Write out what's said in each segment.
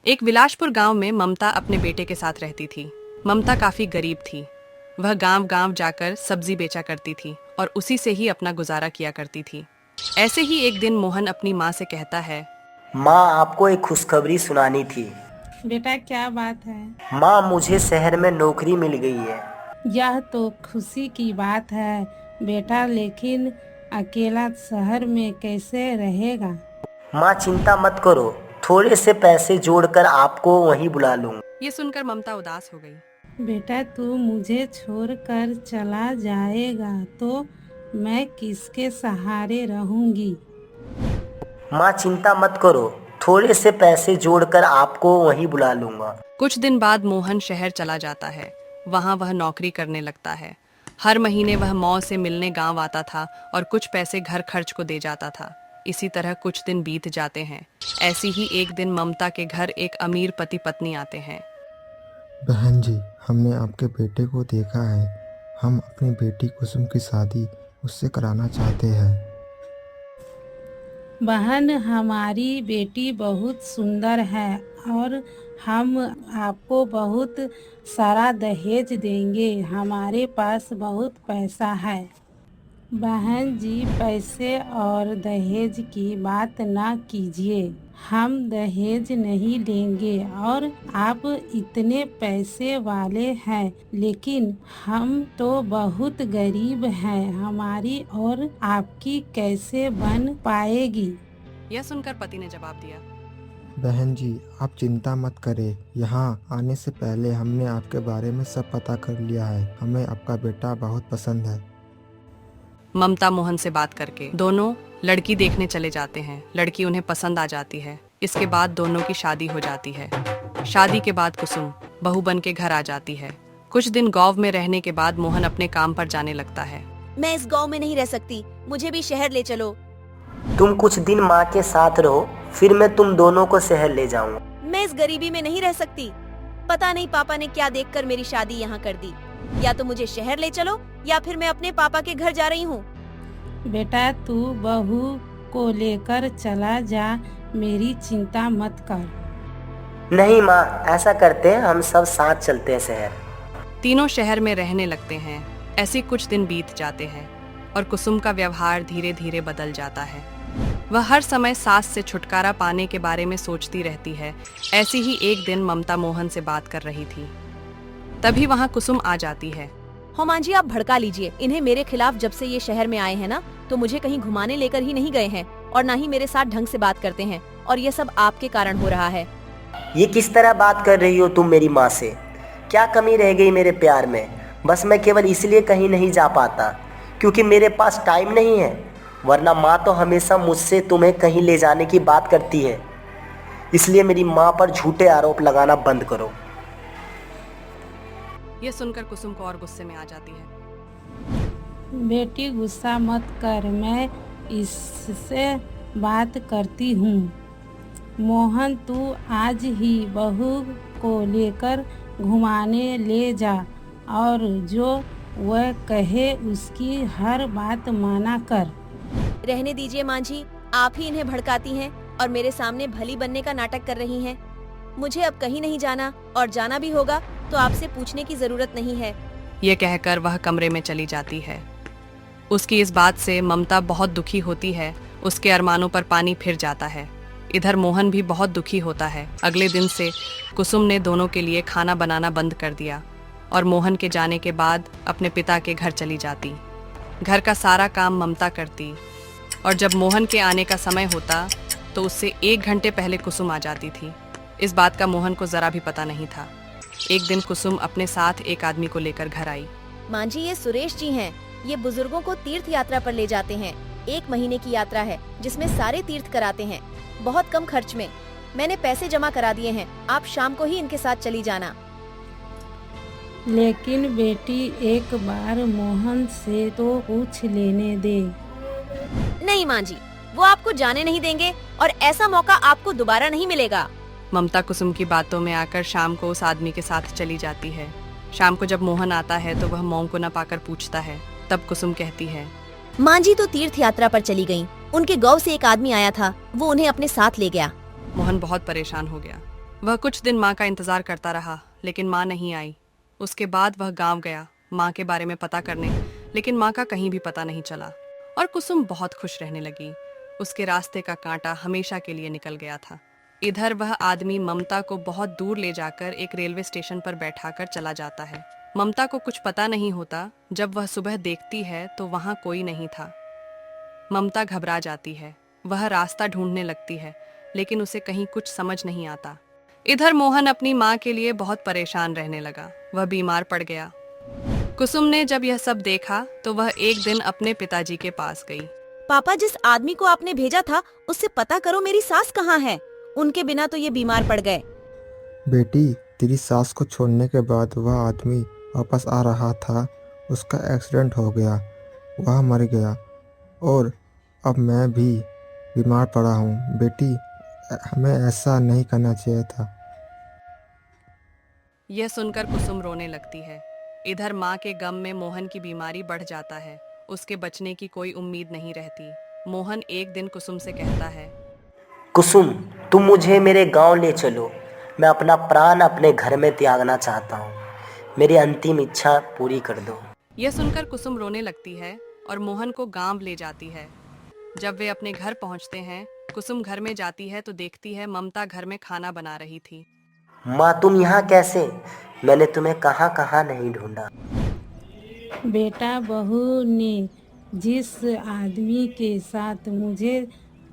एक विलासपुर गांव में ममता अपने बेटे के साथ रहती थी। ममता काफी गरीब थी। वह गांव-गांव जाकर सब्जी बेचा करती थी और उसी से ही अपना गुजारा किया करती थी। ऐसे ही एक दिन मोहन अपनी माँ से कहता है, माँ, आपको एक खुशखबरी सुनानी थी। बेटा, क्या बात है? माँ, मुझे शहर में नौकरी मिल गई है। यह तो खुशी की बात है बेटा, लेकिन अकेला शहर में कैसे रहेगा? माँ, चिंता मत करो, थोड़े से पैसे जोड़कर आपको वहीं बुला लूँगा। ये सुनकर ममता उदास हो गई। बेटा, तू मुझे छोड़कर चला जाएगा तो मैं किसके सहारे रहूंगी? माँ, चिंता मत करो, थोड़े से पैसे जोड़कर आपको वहीं बुला लूँगा। कुछ दिन बाद मोहन शहर चला जाता है। वहाँ वह नौकरी करने लगता है। हर महीने वह मौ से मिलने गांव आता था और कुछ पैसे घर खर्च को दे जाता था। इसी तरह कुछ दिन बीत जाते हैं। ऐसी ही एक दिन ममता के घर एक अमीर पति पत्नी आते हैं। बहन जी, हमने आपके बेटे को देखा है। हम अपनी बेटी कुसुम की शादी उससे कराना चाहते हैं। बहन, हमारी बेटी बहुत सुंदर है और हम आपको बहुत सारा दहेज देंगे। हमारे पास बहुत पैसा है। बहन जी, पैसे और दहेज की बात ना कीजिए। हम दहेज नहीं लेंगे और आप इतने पैसे वाले हैं, लेकिन हम तो बहुत गरीब हैं। हमारी और आपकी कैसे बन पाएगी? यह सुनकर पति ने जवाब दिया, बहन जी, आप चिंता मत करें। यहाँ आने से पहले हमने आपके बारे में सब पता कर लिया है। हमें आपका बेटा बहुत पसंद है। ममता मोहन से बात करके दोनों लड़की देखने चले जाते हैं। लड़की उन्हें पसंद आ जाती है। इसके बाद दोनों की शादी हो जाती है। शादी के बाद कुसुम बहू बन के घर आ जाती है। कुछ दिन गांव में रहने के बाद मोहन अपने काम पर जाने लगता है। मैं इस गांव में नहीं रह सकती, मुझे भी शहर ले चलो। तुम कुछ दिन माँ के साथ रहो, फिर मैं तुम दोनों को शहर ले जाऊंगा। मैं इस गरीबी में नहीं रह सकती। पता नहीं पापा ने क्या देखकर मेरी शादी यहाँ कर दी। या तो मुझे शहर ले चलो या फिर मैं अपने पापा के घर जा रही हूँ। बेटा, तू बहू को लेकर चला जा, मेरी चिंता मत कर। नहीं माँ, ऐसा करते हैं, हम सब साथ चलते हैं शहर। तीनों शहर में रहने लगते हैं। ऐसे कुछ दिन बीत जाते हैं और कुसुम का व्यवहार धीरे धीरे बदल जाता है। वह हर समय सास से छुटकारा पाने के बारे में सोचती रहती है। ऐसी ही एक दिन ममता मोहन से बात कर रही थी। तभी वहाँ कुसुम आ जाती है। मां जी, आप भड़का लीजिए। इन्हें मेरे खिलाफ जब से ये शहर में आए हैं ना, तो मुझे कहीं घुमाने लेकर ही नहीं गए हैं और ना ही मेरे साथ ढंग से बात करते हैं, और ये सब आपके कारण हो रहा है। ये किस तरह बात कर रही हो तुम मेरी माँ से? क्या कमी रह गई मेरे प्यार में? बस मैं केवल इसलिए कहीं नहीं जा पाता क्योंकि मेरे पास टाइम नहीं है, वरना माँ तो हमेशा मुझसे तुम्हें कहीं ले जाने की बात करती है। इसलिए मेरी माँ पर झूठे आरोप लगाना बंद करो। यह सुनकर कुसुम को और गुस्से में आ जाती है। बेटी, गुस्सा मत कर, मैं इससे बात करती हूँ। मोहन, तू आज ही बहू को लेकर घुमाने ले जा और जो वह कहे उसकी हर बात माना कर। रहने दीजिए मां जी, आप ही इन्हें भड़काती हैं और मेरे सामने भली बनने का नाटक कर रही हैं। मुझे अब कहीं नहीं जाना, और जाना भी होगा तो आपसे पूछने की जरूरत नहीं है। ये कहकर वह कमरे में चली जाती है। उसकी इस बात से ममता बहुत दुखी होती है। उसके अरमानों पर पानी फिर जाता है। इधर मोहन भी बहुत दुखी होता है। अगले दिन से कुसुम ने दोनों के लिए खाना बनाना बंद कर दिया और मोहन के जाने के बाद अपने पिता के घर चली जाती। घर का सारा काम ममता करती और जब मोहन के आने का समय होता तो उससे 1 घंटे पहले कुसुम आ जाती थी। इस बात का मोहन को जरा भी पता नहीं था। एक दिन कुसुम अपने साथ एक आदमी को लेकर घर आई। मां जी, ये सुरेश जी हैं। ये बुजुर्गों को तीर्थ यात्रा पर ले जाते हैं। 1 महीने की यात्रा है जिसमें सारे तीर्थ कराते हैं, बहुत कम खर्च में। मैंने पैसे जमा करा दिए हैं, आप शाम को ही इनके साथ चली जाना। लेकिन बेटी, एक बार मोहन से तो पूछ लेने दे। नहीं मां जी, वो आपको जाने नहीं देंगे और ऐसा मौका आपको दोबारा नहीं मिलेगा। ममता कुसुम की बातों में आकर शाम को उस आदमी के साथ चली जाती है। शाम को जब मोहन आता है तो वह मौम को न पाकर पूछता है। तब कुसुम कहती है, मां जी तो तीर्थ यात्रा पर चली गईं। उनके गांव से एक आदमी आया था, वो उन्हें अपने साथ ले गया। मोहन बहुत परेशान हो गया। वह कुछ दिन माँ का इंतजार करता रहा, लेकिन माँ नहीं आई। उसके बाद वह गांव गया माँ के बारे में पता करने, लेकिन माँ का कहीं भी पता नहीं चला और कुसुम बहुत खुश रहने लगी। उसके रास्ते का कांटा हमेशा के लिए निकल गया था। इधर वह आदमी ममता को बहुत दूर ले जाकर एक रेलवे स्टेशन पर बैठाकर चला जाता है। ममता को कुछ पता नहीं होता। जब वह सुबह देखती है तो वहां कोई नहीं था। ममता घबरा जाती है। वह रास्ता ढूंढने लगती है, लेकिन उसे कहीं कुछ समझ नहीं आता। इधर मोहन अपनी माँ के लिए बहुत परेशान रहने लगा। वह बीमार पड़ गया। कुसुम ने जब यह सब देखा तो वह एक दिन अपने पिताजी के पास गई। पापा, जिस आदमी को आपने भेजा था उससे पता करो मेरी सास कहाँ है। उनके बिना तो ये बीमार पड़ गए। बेटी, तेरी सास को छोड़ने के बाद वह आदमी वापस आ रहा था, उसका एक्सीडेंट हो गया, वह मर गया और अब मैं भी बीमार पड़ा हूँ। बेटी, हमें ऐसा नहीं करना चाहिए था। यह सुनकर कुसुम रोने लगती है। इधर माँ के गम में मोहन की बीमारी बढ़ जाता है। उसके बचने की कोई उम्मीद नहीं रहती। मोहन एक दिन कुसुम से कहता है, कुसुम, तुम मुझे मेरे गांव ले चलो। मैं अपना प्राण अपने घर में त्यागना चाहता हूँ। मेरी अंतिम इच्छा पूरी कर दो। यह सुनकर कुसुम रोने लगती है और मोहन को गांव ले जाती है। जब वे अपने घर पहुंचते हैं, कुसुम घर में जाती है तो देखती है ममता घर में खाना बना रही थी। माँ, तुम यहाँ कैसे? मैंने तुम्हें कहाँ कहाँ नहीं ढूंढा। बेटा, बहू ने जिस आदमी के साथ मुझे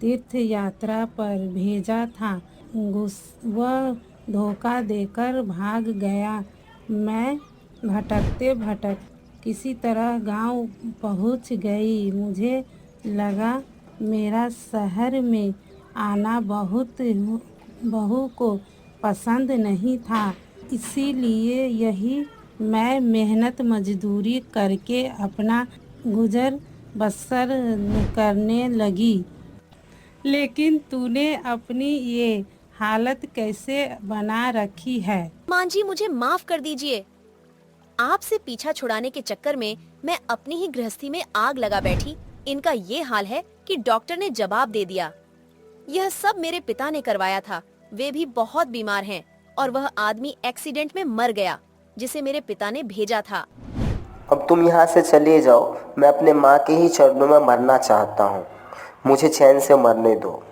तीर्थ यात्रा पर भेजा था, वह धोखा देकर भाग गया। मैं भटकते भटक किसी तरह गांव पहुंच गई। मुझे लगा मेरा शहर में आना बहुत बहू को पसंद नहीं था, इसीलिए यही मैं मेहनत मजदूरी करके अपना गुजर बसर करने लगी। लेकिन तूने अपनी ये हालत कैसे बना रखी है? माँ जी, मुझे माफ कर दीजिए। आपसे पीछा छुड़ाने के चक्कर में मैं अपनी ही गृहस्थी में आग लगा बैठी। इनका ये हाल है कि डॉक्टर ने जवाब दे दिया। यह सब मेरे पिता ने करवाया था। वे भी बहुत बीमार हैं और वह आदमी एक्सीडेंट में मर गया जिसे मेरे पिता ने भेजा था। अब तुम यहाँ से चले जाओ। मैं अपने माँ के ही चरणों में मरना चाहता हूँ। मुझे चैन से मरने दो।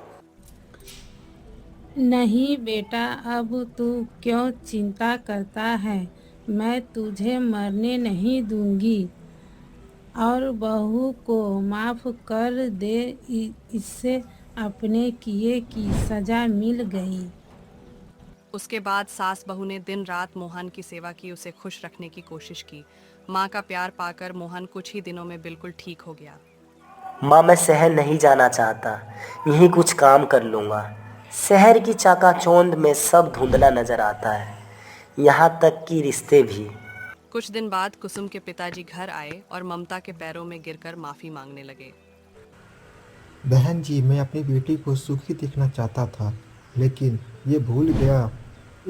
नहीं बेटा, अब तू क्यों चिंता करता है? मैं तुझे मरने नहीं दूंगी और बहू को माफ कर दे। इससे अपने किए की सजा मिल गई। उसके बाद सास बहू ने दिन रात मोहन की सेवा की, उसे खुश रखने की कोशिश की। माँ का प्यार पाकर मोहन कुछ ही दिनों में बिल्कुल ठीक हो गया। माँ, मैं शहर नहीं जाना चाहता। यहीं कुछ काम कर लूँगा। शहर की चाकाचौंध में सब धुंधला नजर आता है, यहाँ तक कि रिश्ते भी। कुछ दिन बाद कुसुम के पिताजी घर आए और ममता के पैरों में गिरकर माफी मांगने लगे। बहन जी, मैं अपनी बेटी को सुखी देखना चाहता था, लेकिन ये भूल गया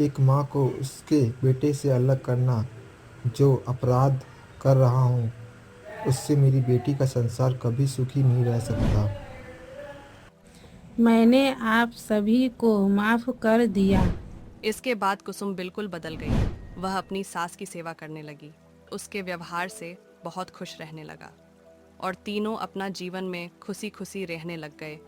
एक माँ को उसके बेटे से अलग करना। जो अपराध कर रहा हूँ उससे मेरी बेटी का संसार कभी सुखी नहीं रह सकता। मैंने आप सभी को माफ कर दिया। इसके बाद कुसुम बिल्कुल बदल गई। वह अपनी सास की सेवा करने लगी। उसके व्यवहार से बहुत खुश रहने लगा और तीनों अपना जीवन में खुशी खुशी रहने लग गए।